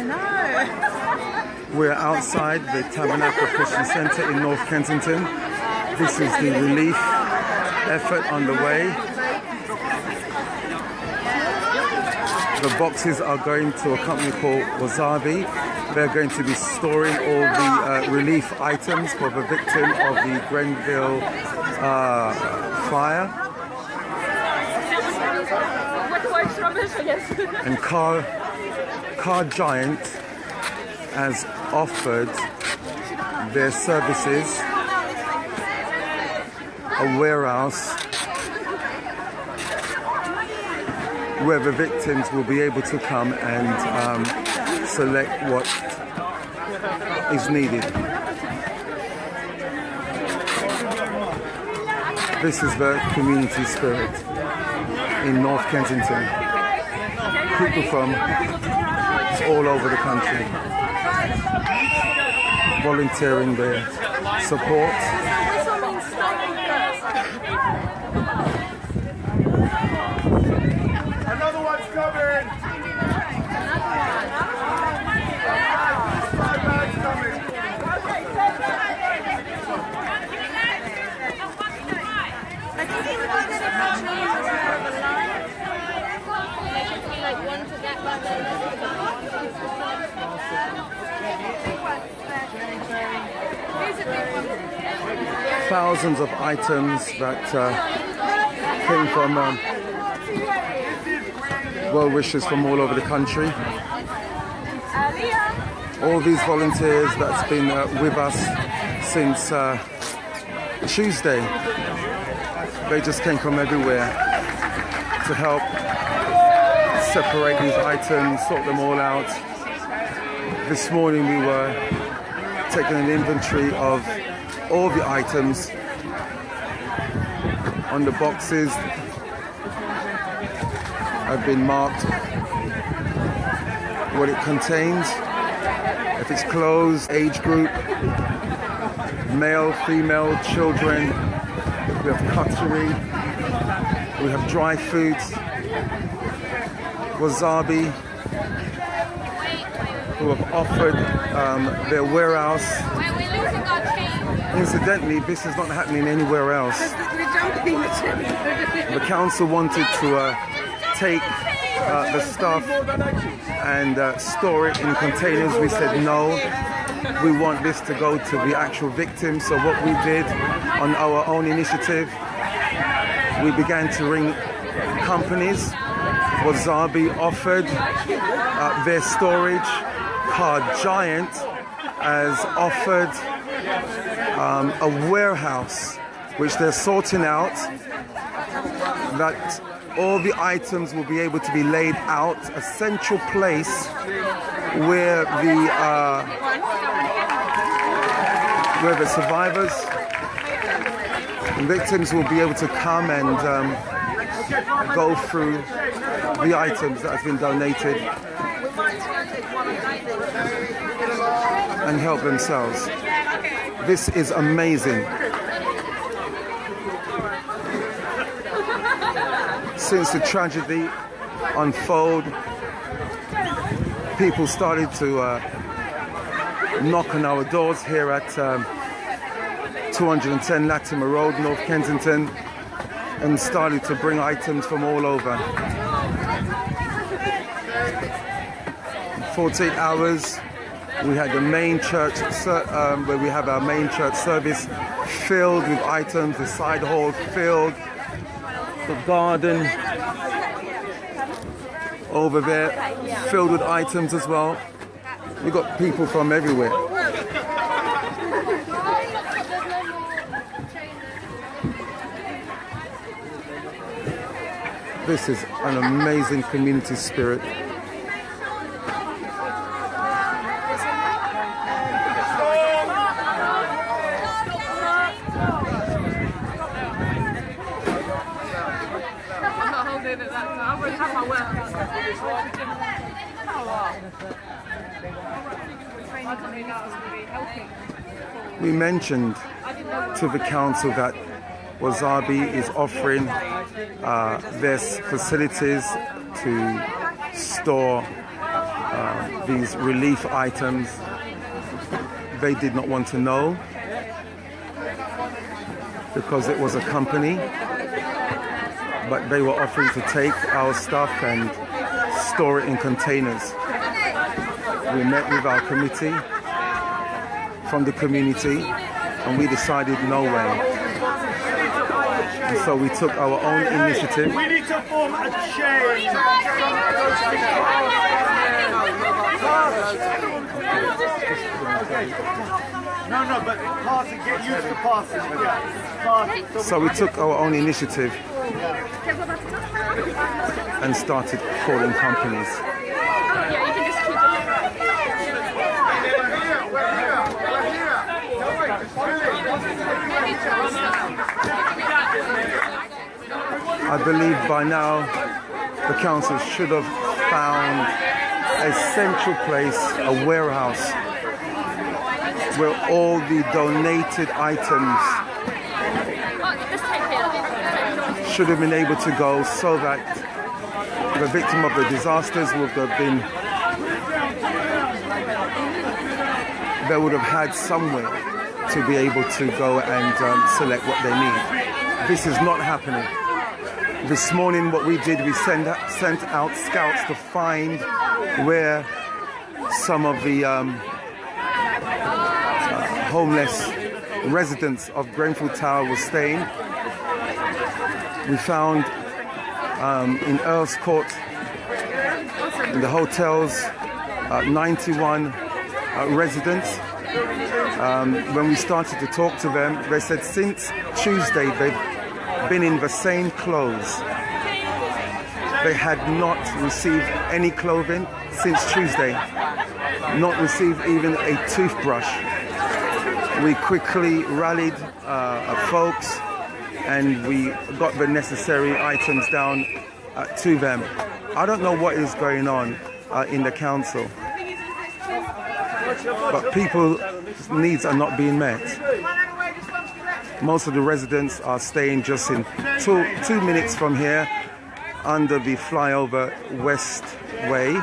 know. We're outside the Tabernacle Christian Centre in North Kensington. This is the relief effort underway. The boxes are going to a company called Wasabi. They're going to be storing all the relief items for the victim of the Grenville fire. And Car Giant has offered their services, a warehouse where the victims will be able to come and select what is needed. This is the community spirit in North Kensington. People from all over the country volunteering their support. Another one's coming! Thousands of items that came from well-wishers from all over the country. All these volunteers that's been with us since Tuesday, they just came from everywhere to help separate these items, sort them all out. This morning we were taking an inventory of all the items on the boxes. Have been marked what it contains, if it's clothes, age group, male, female, children. We have cutlery, we have dry foods, Wasabi, who have offered their warehouse. Incidentally, this is not happening anywhere else. The council wanted to take the stuff and store it in containers. We said no, we want this to go to the actual victims. So what we did on our own initiative, we began to ring companies. Wasabi offered their storage. Car Giant has offered a warehouse which they're sorting out, that all the items will be able to be laid out, a central place where the survivors and victims will be able to come and go through the items that have been donated and help themselves. This is amazing. Since the tragedy unfolded, people started to knock on our doors here at 210 Latimer Road, North Kensington, and started to bring items from all over. 48 hours, we had the main church, where we have our main church service, filled with items, the side hall filled, the garden over there filled with items as well. We've got people from everywhere. This is an amazing community spirit. We mentioned to the council that Wasabi is offering their facilities to store these relief items. They did not want to know because it was a company, but they were offering to take our stuff and store it in containers. We met with our committee from the community and we decided no way. And so we took our own initiative. We need to form a chain. No, but passing, get used to passing. Yeah. So we took our own initiative and started calling companies. I believe by now the council should have found a central place, a warehouse, where all the donated items should have been able to go, so that the victim of the disasters would have been, they would have had somewhere to be able to go and select what they need. This is not happening. This morning what we did, we sent out scouts to find where some of the homeless residents of Grenfell Tower were staying. We found in Earl's Court, in the hotels, 91 residents. When we started to talk to them, they said since Tuesday they've been in the same clothes. They had not received any clothing since Tuesday, not received even a toothbrush. We quickly rallied folks and we got the necessary items down to them. I don't know what is going on in the council, but people's needs are not being met. Most of the residents are staying just in 2 minutes from here under the flyover West Way.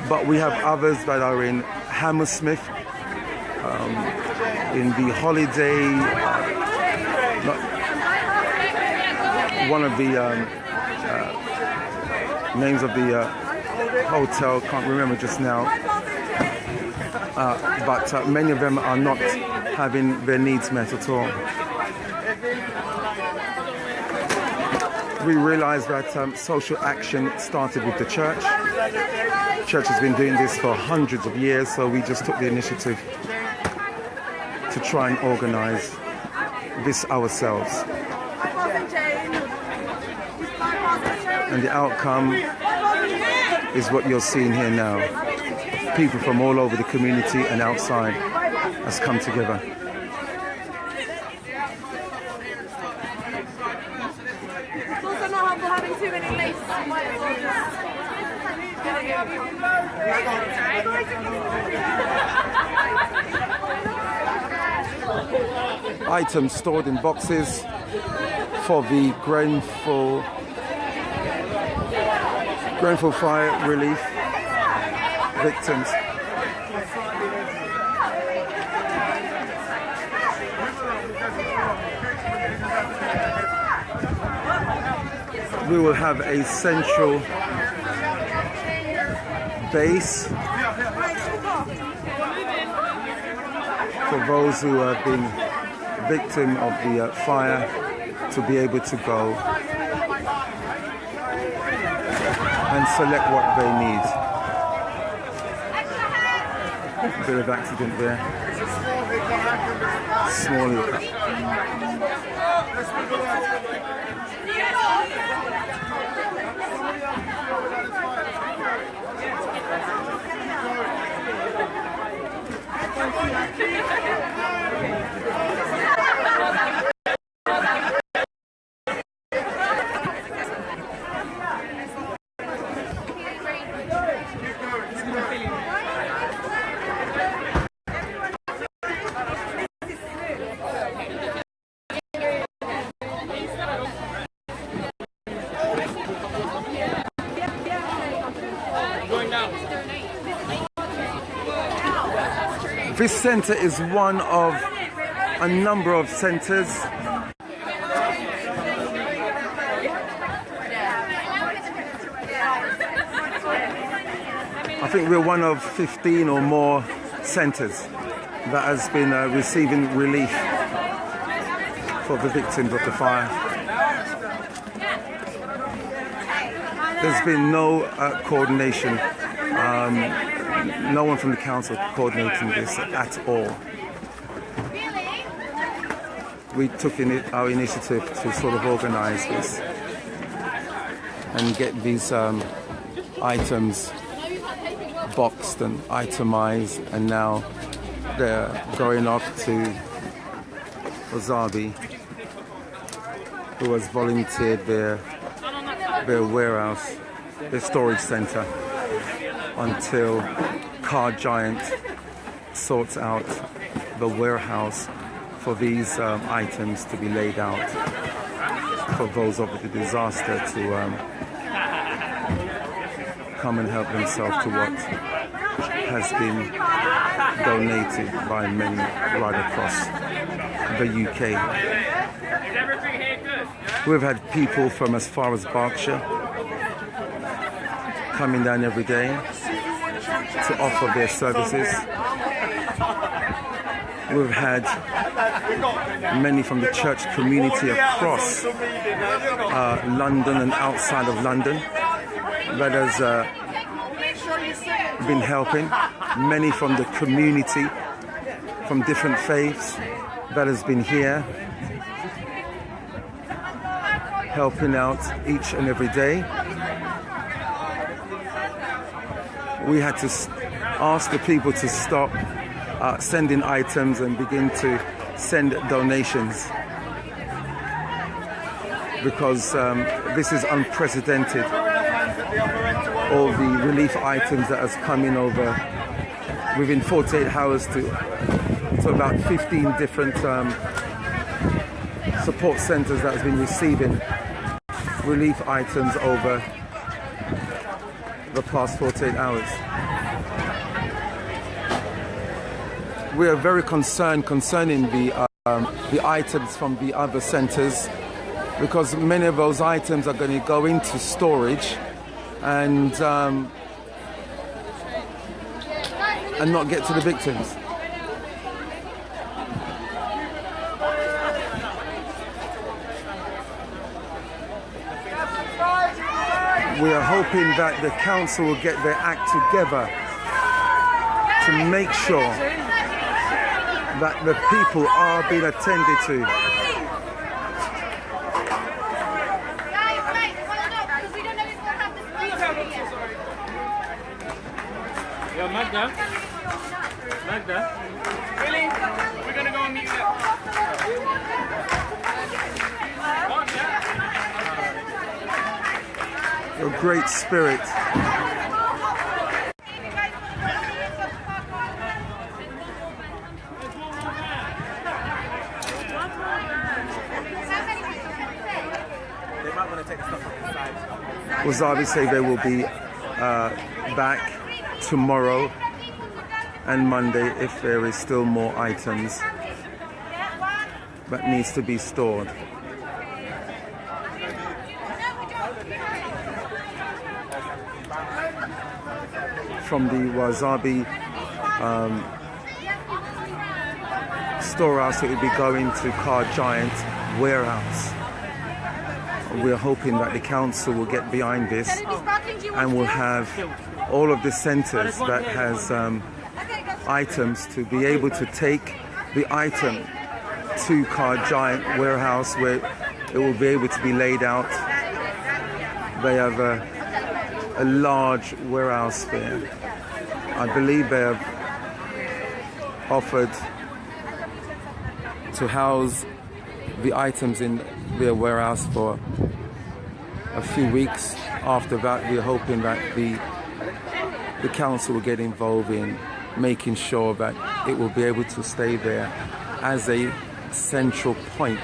But we have others that are in Hammersmith, in the Holiday, one of the names of the hotel, can't remember just now. But many of them are not having their needs met at all. We realized that social action started with the church. The church has been doing this for hundreds of years, so we just took the initiative to try and organize this ourselves. And the outcome is what you're seeing here now. People from all over the community and outside has come together. It's also not helpful having too many laces. Items stored in boxes for the Grenfell fire relief victims. We will have a central base for those who have been victim of the fire to be able to go and select what they need. A bit of accident there. Small hiccup. This centre is one of a number of centres. I think we're one of 15 or more centres that has been receiving relief for the victims of the fire. There's been no coordination, no one from the council coordinating this at all. We took our initiative to sort of organise this and get these items boxed and itemised, and now they're going off to Wasabi, who has volunteered their warehouse, their storage centre, until Car Giant sorts out the warehouse for these items to be laid out for those of the disaster to come and help themselves to what has been donated by many right across the UK. We've had people from as far as Berkshire coming down every day to offer their services. We've had many from the church community across London and outside of London that has been helping. Many from the community, from different faiths, that has been here helping out each and every day. We had to ask the people to stop sending items and begin to send donations, because this is unprecedented. All the relief items that has come in over within 48 hours to about 15 different support centres that has been receiving relief items over the past 48 hours. We are very concerned concerning the items from the other centres, because many of those items are going to go into storage and not get to the victims. We are hoping that the council will get their act together to make sure that the people are being attended to. Yo, Magda. Really? We're gonna go and meet you. Your great spirit. Wasabi say they will be back tomorrow and Monday if there is still more items that needs to be stored. From the Wasabi storehouse, it will be going to Car Giant warehouse. We're hoping that the council will get behind this and will have all of the centres that has items to be able to take the item to Car Giant warehouse, where it will be able to be laid out. They have a large warehouse there. I believe they have offered to house the items in their warehouse for a few weeks. After that, we're hoping that the council will get involved in making sure that it will be able to stay there as a central point.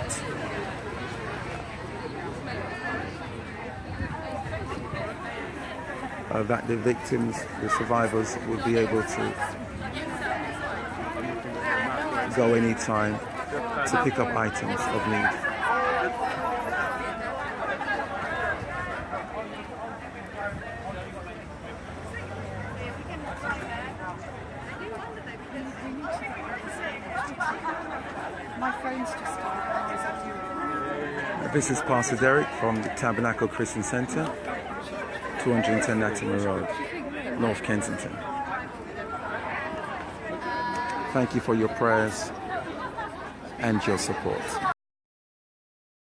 That the victims, the survivors, will be able to go anytime to pick up items of need. My phone's just This is Pastor Derek from the Tabernacle Christian Center, 210 Latimer Road, North Kensington. Thank you for your prayers and your support.